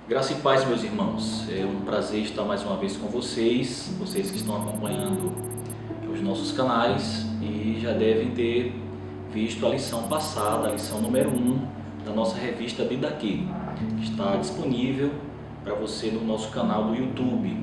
Graça e paz, meus irmãos. É um prazer estar mais uma vez com vocês que estão acompanhando os nossos canais e já devem ter visto a lição passada, a lição número 1 da nossa revista Vida Aqui, que está disponível para você no nosso canal do YouTube.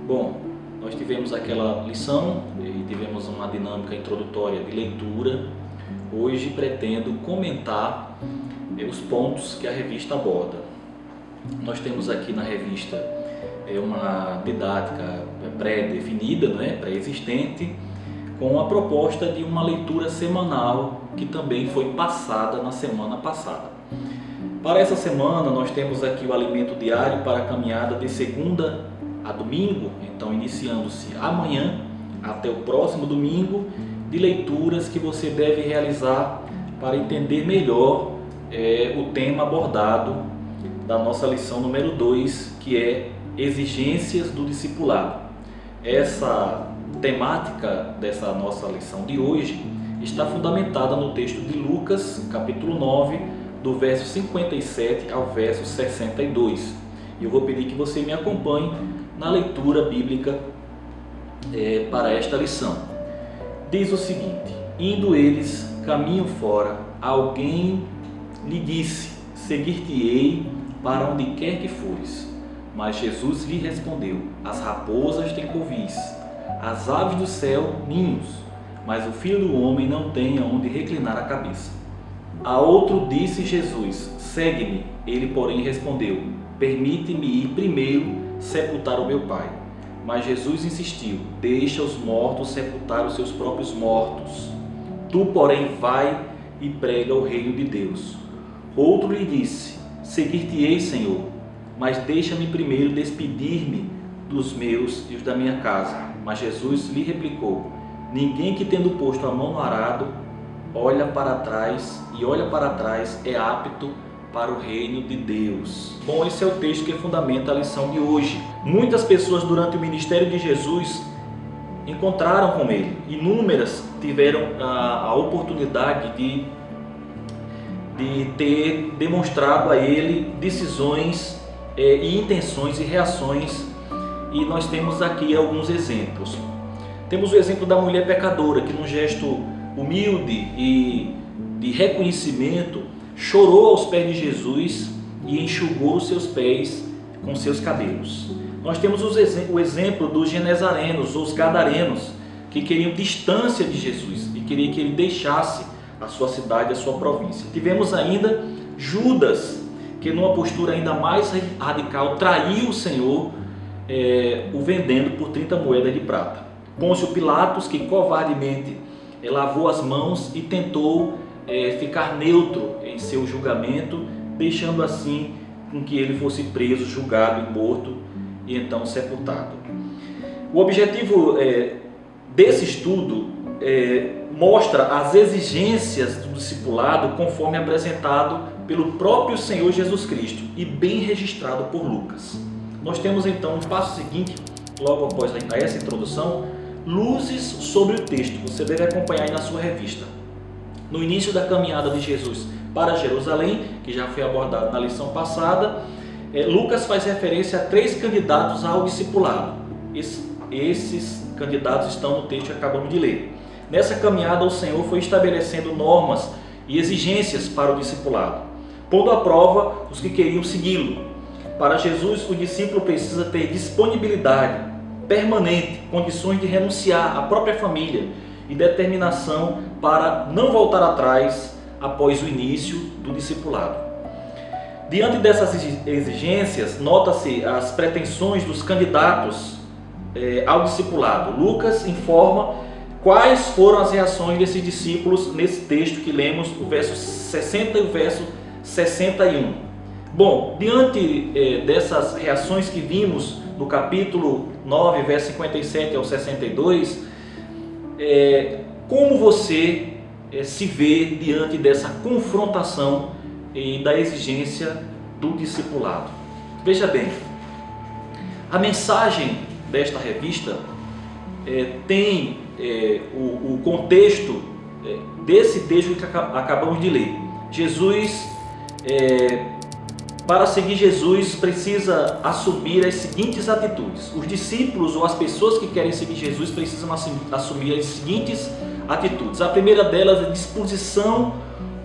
Bom, nós tivemos aquela lição e tivemos uma dinâmica introdutória de leitura. Hoje pretendo comentar os pontos que a revista aborda. Nós temos aqui na revista uma didática pré-definida, pré-existente, com a proposta de uma leitura semanal que também foi passada na semana passada. Para essa semana nós temos aqui o alimento diário para a caminhada de segunda a domingo, então iniciando-se amanhã até o próximo domingo, de leituras que você deve realizar para entender melhor o tema abordado da nossa lição número 2, que é exigências do discipulado. Essa temática dessa nossa lição de hoje está fundamentada no texto de Lucas, capítulo 9, do verso 57 ao verso 62. E eu vou pedir que você me acompanhe na leitura bíblica para esta lição. Diz o seguinte: indo eles caminho fora, alguém lhe disse: seguir-te-ei para onde quer que fores. Mas Jesus lhe respondeu: as raposas têm covis, as aves do céu ninhos, mas o Filho do Homem não tem aonde reclinar a cabeça. A outro disse Jesus: segue-me. Ele, porém, respondeu: permite-me ir primeiro sepultar o meu Pai. Mas Jesus insistiu: deixa os mortos sepultar os seus próprios mortos. Tu, porém, vai e prega o reino de Deus. Outro lhe disse: seguir-te-ei, Senhor, mas deixa-me primeiro despedir-me dos meus e os da minha casa. Mas Jesus lhe replicou: ninguém que, tendo posto a mão no arado, olha para trás é apto para o reino de Deus. Bom, esse é o texto que fundamenta a lição de hoje. Muitas pessoas durante o ministério de Jesus encontraram com ele. Inúmeras tiveram a oportunidade de ter demonstrado a ele decisões e intenções e reações, e nós temos aqui alguns exemplos. Temos o exemplo da mulher pecadora, que num gesto humilde e de reconhecimento chorou aos pés de Jesus e enxugou os seus pés com seus cabelos. Nós temos o exemplo dos genezarenos, ou os gadarenos, que queriam distância de Jesus e queriam que ele deixasse a sua cidade, a sua província. Tivemos ainda Judas, que numa postura ainda mais radical traiu o Senhor, o vendendo por 30 moedas de prata. Pôncio Pilatos, que covardemente lavou as mãos e tentou ficar neutro em seu julgamento, deixando assim com que ele fosse preso, julgado e morto e então sepultado. O objetivo desse estudo mostra as exigências do discipulado conforme apresentado pelo próprio Senhor Jesus Cristo e bem registrado por Lucas. Nós temos então no passo seguinte, logo após essa introdução, luzes sobre o texto. Você deve acompanhar aí na sua revista. No início da caminhada de Jesus para Jerusalém, que já foi abordado na lição passada, Lucas faz referência a 3 candidatos ao discipulado. Esses candidatos estão no texto que acabamos de ler. Nessa caminhada, o Senhor foi estabelecendo normas e exigências para o discipulado, pondo à prova os que queriam segui-lo. Para Jesus, o discípulo precisa ter disponibilidade permanente, condições de renunciar à própria família e determinação para não voltar atrás após o início do discipulado. Diante dessas exigências, nota-se as pretensões dos candidatos ao discipulado. Lucas informa quais foram as reações desses discípulos nesse texto que lemos, o verso 60 e o verso 61. Bom, diante dessas reações que vimos no capítulo 9, verso 57 ao 62, como você se vê diante dessa confrontação e da exigência do discipulado? Veja bem, a mensagem desta revista tem o contexto desse texto que acabamos de ler. Jesus para seguir Jesus, precisa assumir as seguintes atitudes. Os discípulos ou as pessoas que querem seguir Jesus precisam assumir as seguintes atitudes. A primeira delas é disposição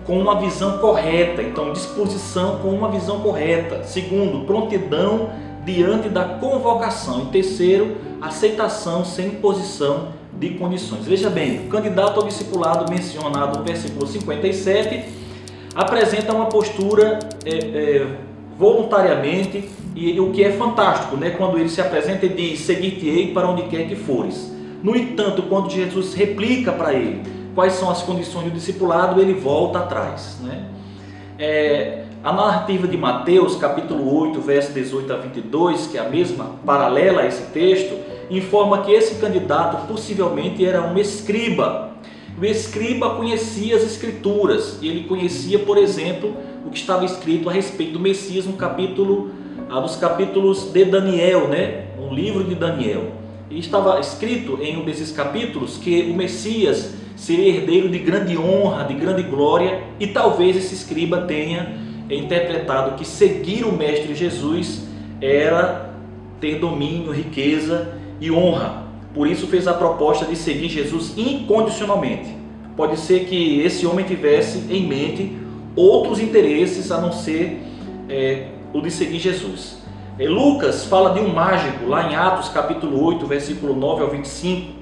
com uma visão correta. Então, disposição com uma visão correta. Segundo, prontidão diante da convocação. E terceiro, aceitação sem imposição de condições. Veja bem, o candidato ao discipulado mencionado no versículo 57 apresenta uma postura voluntariamente, e o que é fantástico, né? Quando ele se apresenta e diz: seguir-te-ei para onde quer que fores. No entanto, quando Jesus replica para ele quais são as condições do discipulado, ele volta atrás, né? A narrativa de Mateus, capítulo 8, verso 18 a 22, que é a mesma, paralela a esse texto, informa que esse candidato possivelmente era um escriba. O escriba conhecia as escrituras, e ele conhecia, por exemplo, o que estava escrito a respeito do Messias nos capítulos de Daniel, né? O livro de Daniel. E estava escrito em um desses capítulos que o Messias seria herdeiro de grande honra, de grande glória, e talvez esse escriba tenha interpretado que seguir o Mestre Jesus era ter domínio, riqueza e honra. Por isso fez a proposta de seguir Jesus incondicionalmente. Pode ser que esse homem tivesse em mente outros interesses a não ser o de seguir Jesus. Lucas fala de um mágico, lá em Atos capítulo 8, versículo 9 ao 25,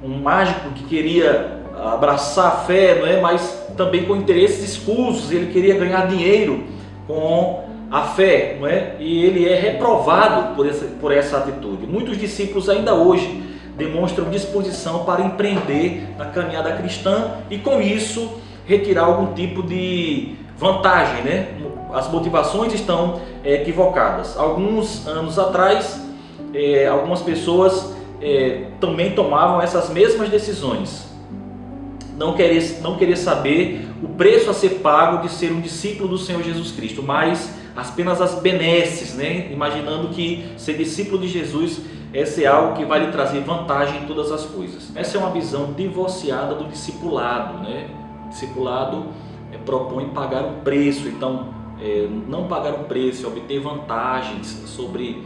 um mágico que queria abraçar a fé, não é? Mas também com interesses escusos. Ele queria ganhar dinheiro com a fé, não é? E ele é reprovado por essa atitude. Muitos discípulos ainda hoje demonstram disposição para empreender na caminhada cristã e com isso retirar algum tipo de vantagem, né? As motivações estão equivocadas. Alguns anos atrás, algumas pessoas também tomavam essas mesmas decisões. Não querer saber o preço a ser pago de ser um discípulo do Senhor Jesus Cristo, mas apenas as benesses, né? Imaginando que ser discípulo de Jesus é algo que vai lhe trazer vantagem em todas as coisas. Essa é uma visão divorciada do discipulado, né? O discipulado propõe pagar um preço, então não pagar um preço, obter vantagens sobre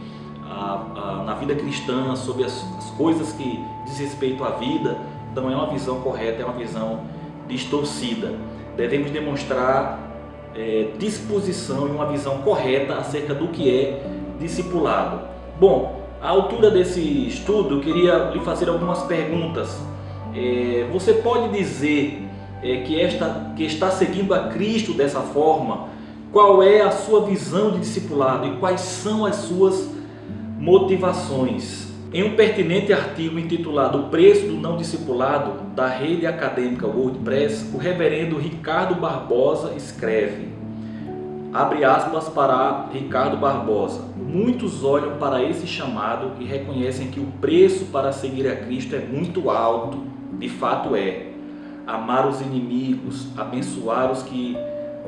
na vida cristã, sobre as coisas que diz respeito à vida. Não é uma visão correta, é uma visão distorcida. Devemos demonstrar disposição e uma visão correta acerca do que é discipulado. Bom, à altura desse estudo, eu queria lhe fazer algumas perguntas. Você pode dizer que está seguindo a Cristo dessa forma? Qual é a sua visão de discipulado e quais são as suas motivações? Em um pertinente artigo intitulado O Preço do Não Discipulado, da rede acadêmica WordPress, o reverendo Ricardo Barbosa escreve, abre aspas para Ricardo Barbosa: muitos olham para esse chamado e reconhecem que o preço para seguir a Cristo é muito alto. De fato é. Amar os inimigos, abençoar os que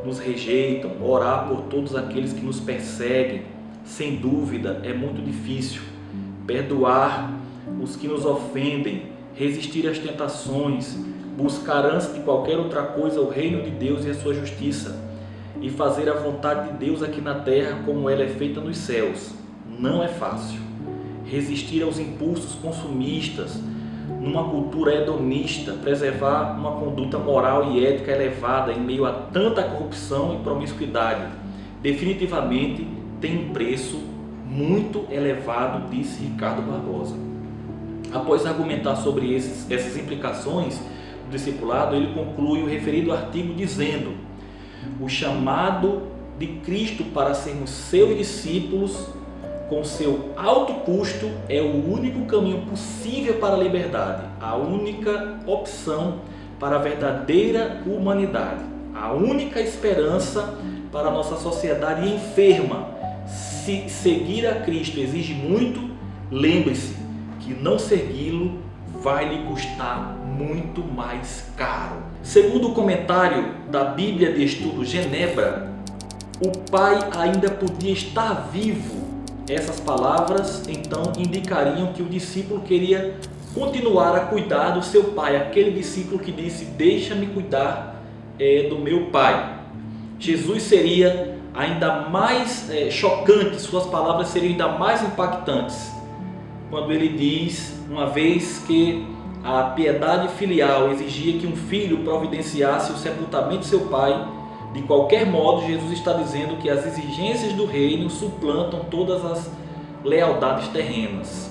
nos rejeitam, orar por todos aqueles que nos perseguem, sem dúvida é muito difícil. Perdoar os que nos ofendem, resistir às tentações, buscar antes de qualquer outra coisa o reino de Deus e a sua justiça, e fazer a vontade de Deus aqui na terra como ela é feita nos céus. Não é fácil. Resistir aos impulsos consumistas, numa cultura hedonista, preservar uma conduta moral e ética elevada em meio a tanta corrupção e promiscuidade, definitivamente tem um preço muito elevado, disse Ricardo Barbosa. Após argumentar sobre essas implicações do discipulado, ele conclui o referido artigo dizendo: o chamado de Cristo para sermos seus discípulos com seu alto custo é o único caminho possível para a liberdade, a única opção para a verdadeira humanidade, a única esperança para a nossa sociedade enferma. Se seguir a Cristo exige muito, lembre-se que não segui-lo vai lhe custar muito mais caro. Segundo o comentário da Bíblia de Estudo Genebra, o pai ainda podia estar vivo. Essas palavras então indicariam que o discípulo queria continuar a cuidar do seu pai, aquele discípulo que disse: deixa-me cuidar do meu pai. Jesus seria ainda mais chocantes, suas palavras seriam ainda mais impactantes, quando ele diz, uma vez que a piedade filial exigia que um filho providenciasse o sepultamento de seu pai, de qualquer modo, Jesus está dizendo que as exigências do reino suplantam todas as lealdades terrenas.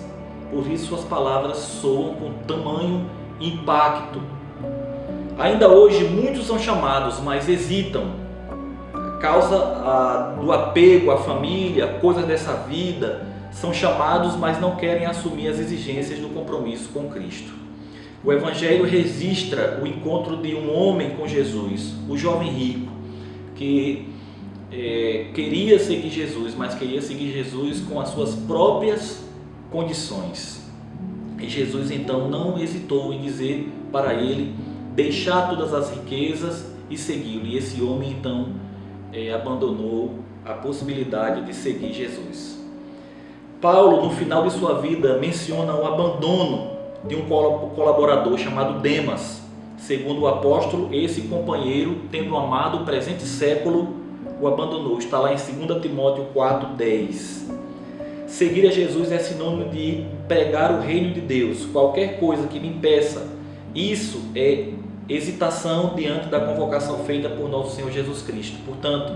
Por isso suas palavras soam com tamanho impacto. Ainda hoje muitos são chamados, mas hesitam. A causa do apego à família, coisas dessa vida, são chamados, mas não querem assumir as exigências do compromisso com Cristo. O Evangelho registra o encontro de um homem com Jesus, o jovem rico, que queria seguir Jesus, mas queria seguir Jesus com as suas próprias condições. E Jesus então não hesitou em dizer para ele deixar todas as riquezas e segui-lo. E esse homem então abandonou a possibilidade de seguir Jesus. Paulo, no final de sua vida, menciona o abandono de um colaborador chamado Demas. Segundo o apóstolo, esse companheiro, tendo amado o presente século, o abandonou. Está lá em 2 Timóteo 4,10. Seguir a Jesus é sinônimo de pregar o reino de Deus. Qualquer coisa que me impeça, isso é hesitação diante da convocação feita por nosso Senhor Jesus Cristo. Portanto,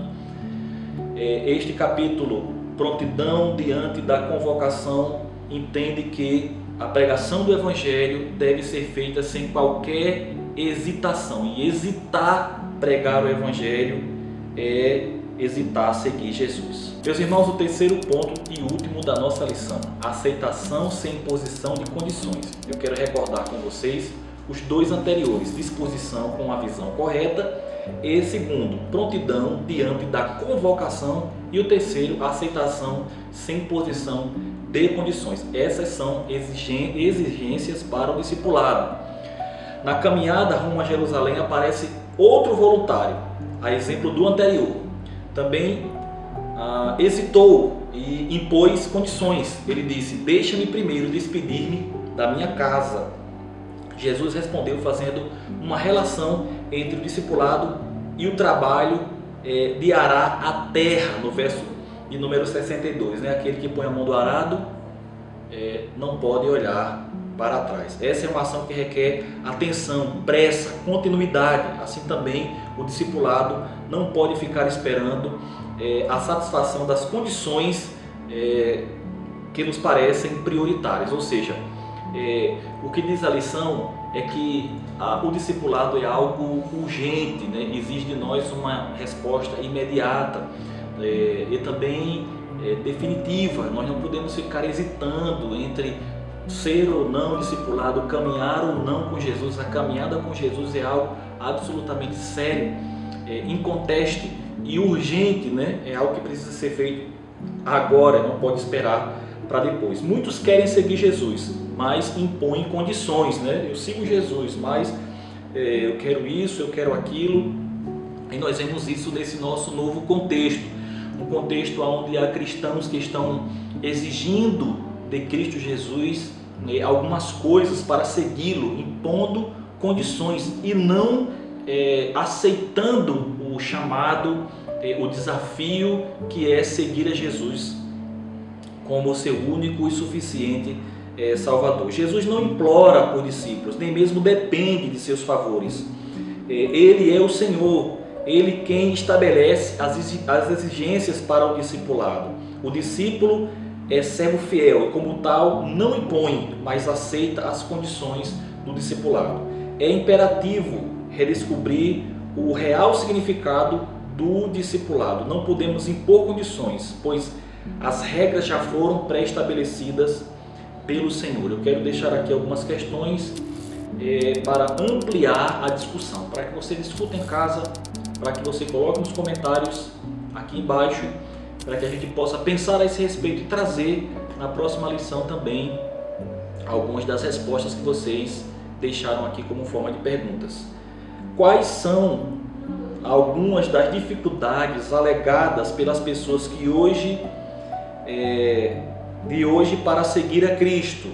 este capítulo, prontidão diante da convocação, entende que a pregação do Evangelho deve ser feita sem qualquer hesitação. E hesitar pregar o Evangelho é hesitar seguir Jesus. Meus irmãos, o terceiro ponto e último da nossa lição: aceitação sem imposição de condições. Eu quero recordar com vocês os dois anteriores: disposição com a visão correta, e segundo, prontidão diante da convocação, e o terceiro, aceitação sem imposição de condições. Essas são exigências para o discipulado. Na caminhada rumo a Jerusalém aparece outro voluntário, a exemplo do anterior. Também hesitou e impôs condições. Ele disse: deixa-me primeiro despedir-me da minha casa. Jesus respondeu fazendo uma relação entre o discipulado e o trabalho de arar a terra, no verso de número 62, né? Aquele que põe a mão do arado não pode olhar para trás. Essa é uma ação que requer atenção, pressa, continuidade. Assim também o discipulado não pode ficar esperando a satisfação das condições que nos parecem prioritárias. Ou seja, o que diz a lição é que o discipulado é algo urgente, né? Exige de nós uma resposta imediata e também definitiva. Nós não podemos ficar hesitando entre ser ou não discipulado, caminhar ou não com Jesus. A caminhada com Jesus é algo absolutamente sério, inconteste e urgente, né? É algo que precisa ser feito agora, não pode esperar para depois. Muitos querem seguir Jesus, mas impõem condições, né? Eu sigo Jesus, mas eu quero isso, eu quero aquilo. E nós vemos isso nesse nosso novo contexto, um contexto onde há cristãos que estão exigindo de Cristo Jesus algumas coisas para segui-lo, impondo condições e não aceitando o chamado, o desafio que é seguir a Jesus como o seu único e suficiente Salvador. Jesus não implora por discípulos, nem mesmo depende de seus favores. Ele é o Senhor, Ele quem estabelece as exigências para o discipulado. O discípulo é servo fiel e, como tal, não impõe, mas aceita as condições do discipulado. É imperativo redescobrir o real significado do discipulado. Não podemos impor condições, pois as regras já foram pré-estabelecidas pelo Senhor. Eu quero deixar aqui algumas questões para ampliar a discussão, para que você discuta em casa, para que você coloque nos comentários aqui embaixo, para que a gente possa pensar a esse respeito e trazer na próxima lição também algumas das respostas que vocês deixaram aqui como forma de perguntas. Quais são algumas das dificuldades alegadas pelas pessoas que hoje para seguir a Cristo?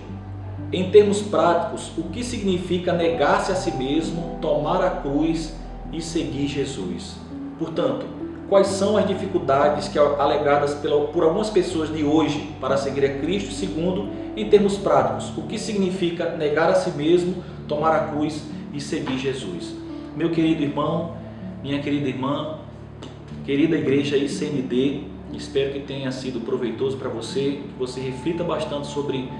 Em termos práticos, o que significa negar-se a si mesmo, tomar a cruz e seguir Jesus? Portanto, quais são as dificuldades que alegadas por algumas pessoas de hoje para seguir a Cristo. Segundo, em termos práticos, o que significa negar a si mesmo, tomar a cruz e seguir Jesus. Meu querido irmão, minha querida irmã, querida igreja ICMD, espero que tenha sido proveitoso para você, que você reflita bastante sobre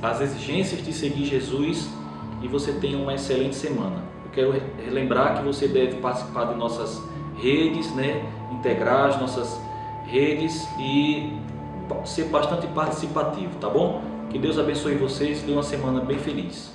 as exigências de seguir Jesus e você tenha uma excelente semana. Eu quero relembrar que você deve participar de nossas redes, integrar as nossas redes e ser bastante participativo, tá bom? Que Deus abençoe vocês e dê uma semana bem feliz.